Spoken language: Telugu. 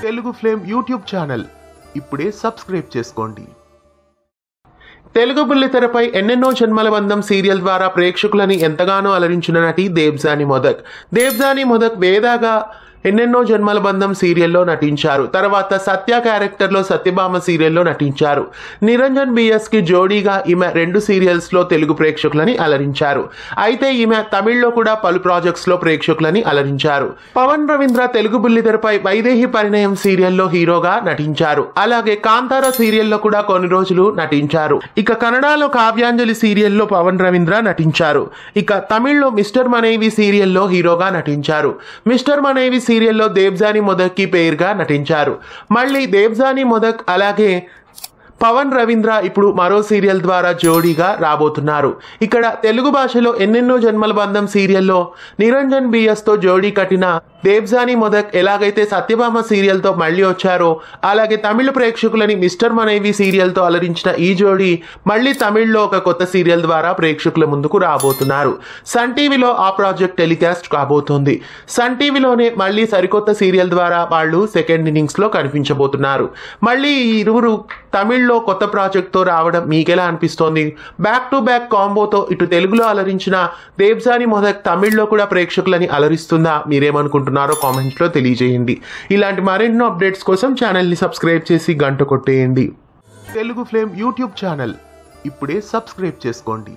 తెలుగు ఫ్లేమ్ యూట్యూబ్ ఛానల్ ఇప్పుడే సబ్స్క్రైబ్ చేసుకోండి. తెలుగు బుల్లితెరపై ఎన్నెన్నో జన్మల బంధం సీరియల్ ద్వారా ప్రేక్షకులని ఎంతగానో అలరించిన నటి దేవ్జానీ మొదక్. దేవ్జానీ మొదక్ వేదాగా ఎన్నెన్నో జన్మల బంధం సీరియల్లో నటించారు. తర్వాత సత్య క్యారెక్టర్లో సత్యభామ సీరియల్లో నటించారు. నిరంజన్ బిఎస్కి జోడీగా ఈమె 2 సీరియల్స్లో తెలుగు ప్రేక్షకులని అలరించారు. అయితే ఈమె తమిళ్లో కూడా పలు ప్రాజెక్ట్స్లో ప్రేక్షకులని అలరించారు. పవన్ రవీంద్ర తెలుగు బుల్లితెరపై వైదేహి పరిణయం సీరియల్లో హీరోగా నటించారు. అలాగే కాంతార సీరియల్లో కూడా కొన్ని రోజులు నటించారు. ఇక కన్నడలో కావ్యాంజలి సీరియల్లో పవన్ రవీంద్ర నటించారు. ఇక తమిళ్లో మిస్టర్ మనైవి సీరియల్లో హీరోగా నటించారు. మిస్టర్ మనైవి సీరియల్లో దేవ్జానీ మొదక్ కి పేరుగా నటించారు. మళ్ళీ దేవ్జానీ మొదక్ అలాగే పవన్ రవీంద్ర ఇప్పుడు మరో సీరియల్ ద్వారా జోడీగా రాబోతున్నారు. ఇక్కడ తెలుగు భాషలో ఎన్నెన్నో జన్మల బంధం సీరియల్లో నిరంజన్ బిఎస్తో జోడీ కట్టిన దేవ్జానీ మొదక్ ఎలాగైతే సత్యభామ సీరియల్తో మళ్ళీ వచ్చారో అలాగే తమిళ ప్రేక్షకులని మిస్టర్ మనైవి సీరియల్తో అలరించిన ఈ జోడీ మళ్ళీ తమిళ్లో ఒక కొత్త సీరియల్ ద్వారా ప్రేక్షకుల ముందుకు రాబోతున్నారు. సన్ టీవీలో ఆ ప్రాజెక్ట్ టెలికాస్ట్ కాబోతోంది. సన్ టీవీలోనే మళ్ళీ సరికొత్త సీరియల్ ద్వారా వాళ్ళు సెకండ్ ఇన్నింగ్స్లో కనిపించబోతున్నారు. మళ్ళీ ఈ ఇరువురు తమిళ్లో కొత్త ప్రాజెక్ట్తో రావడం మీకెలా అనిపిస్తోంది? బ్యాక్ టు బ్యాక్ కాంబోతో ఇటు తెలుగులో అలరించిన దేవ్జానీ మొదక్ తమిళ్లో కూడా ప్రేక్షకులని అలరిస్తుందా? మీరేమనుకుంటున్నారో కామెంట్స్లో తెలియజేయండి. ఇలాంటి మరెన్నో అప్డేట్స్ కోసం ఛానల్ని సబ్స్క్రైబ్ చేసి గంట కొట్టేయండి. తెలుగు ఫ్లేమ్ యూట్యూబ్ ఛానల్ ఇప్పుడే సబ్స్క్రైబ్ చేసుకోండి.